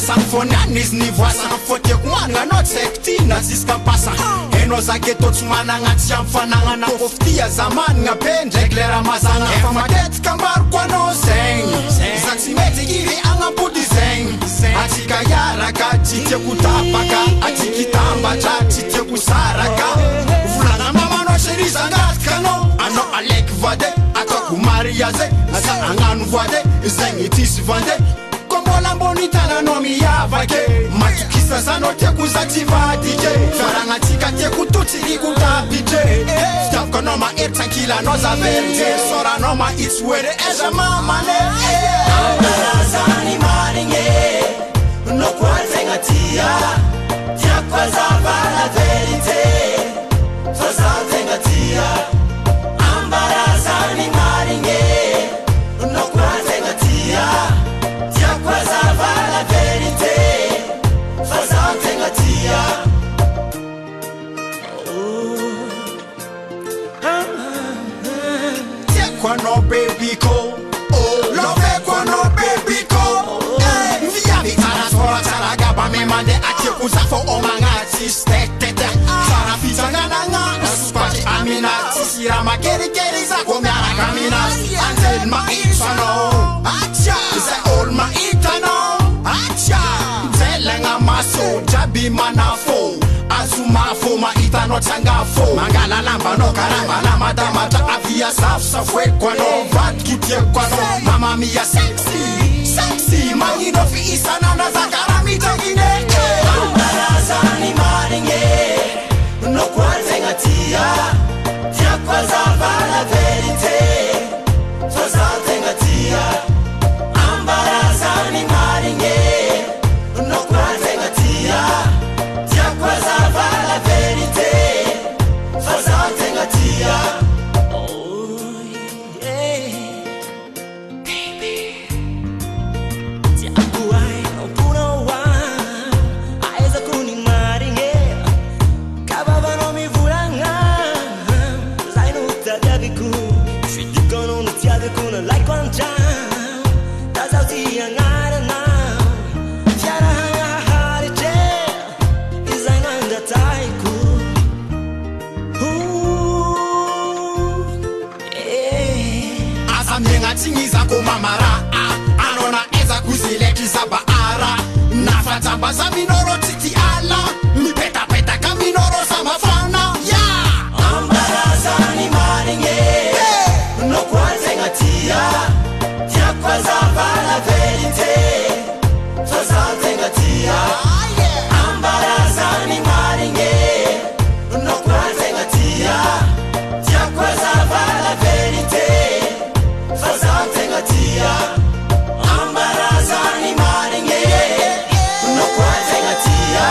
Sanfonianis ni voisin faute kumanga not sektina ziska pasa eno zake totsy managnatsy amfanagna koftia zamany ngapendre glera mazana famatet kambar kwano zeng zatsy mety giri angampudi zeng atika yaraka titia kutapaka atikitamba titia kusaraka fulana mama no sheriza ngatkano ano alek vade ataku mariaze asa anganu vade zeng itis vande kombola bonitana no miyavake matukisa zanote kuzativa DJ faranga tika te kututiri kuta DJ stop kono ma etakila no za verde sora no ma it's where eja mama ne ambarazani maringe no kwazenga tia tia kwaza la verite fazazenga tia ambarazani maringe no kwazenga tia la vérité, faisant tia. Tiens quoi no baby ko, oh, love quoi no baby ko. Via vitara sola tala gaba me mande ati kusafo omangati stekete. Sara fitanga nanga, spachi amina tisira makeri keri za komyara kamina. Anzel ma itano, acha, ze all ma itano. Acha, zelenga maso, jabi manafo. Azumafo ma itano tangafo. Mangala lamba no karamba la madama ta avia safwe kwano vat kitie kwano. Mama mia sexy, sexy. Magino fi isana na zakara mitagine. Ambarazani maringe, no kwazenga tia. Tia kwaza la verite, fazazenga tia. Ambarazani maringe, no kwazenga tia. Tia kwaza la verite, fazazenga tia. Oh yeah, baby. Tia kuai no puno wa, aiza kuni maringe. Kababa no mi vulanga, zai no tia viku. Suis du kono no tia viku na like one time. Tingiza kumamara anona eza kuzileki zabaara nafata baza minoro titi ala mipeta peta kaminoro samafana ya ambarazani maringe no kwazenga tia tia kwaza la verite fazazenga tia ambarazani maringe no kwazenga tia tia kwaza la verite fazazenga tia ambarazani maringe no kwazenga tia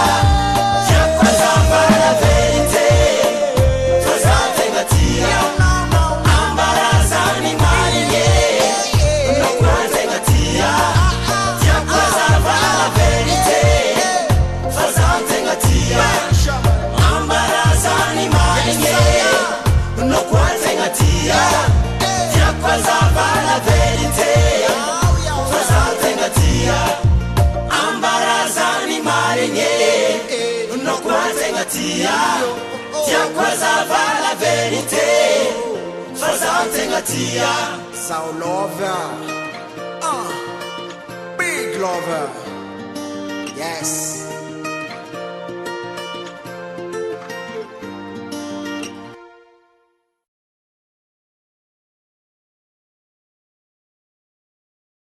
tia kwaza la verite fazazenga tia ambarazani maringe no kwazenga tia tia kwaza la verite fazazenga tia ambarazani maringe no kwazenga tia tia kwaza la verite fazazenga tia ambarazani maringe no kwazenga tia tia kwaza la verite fazazenga tia Soul lover, big lover, yes.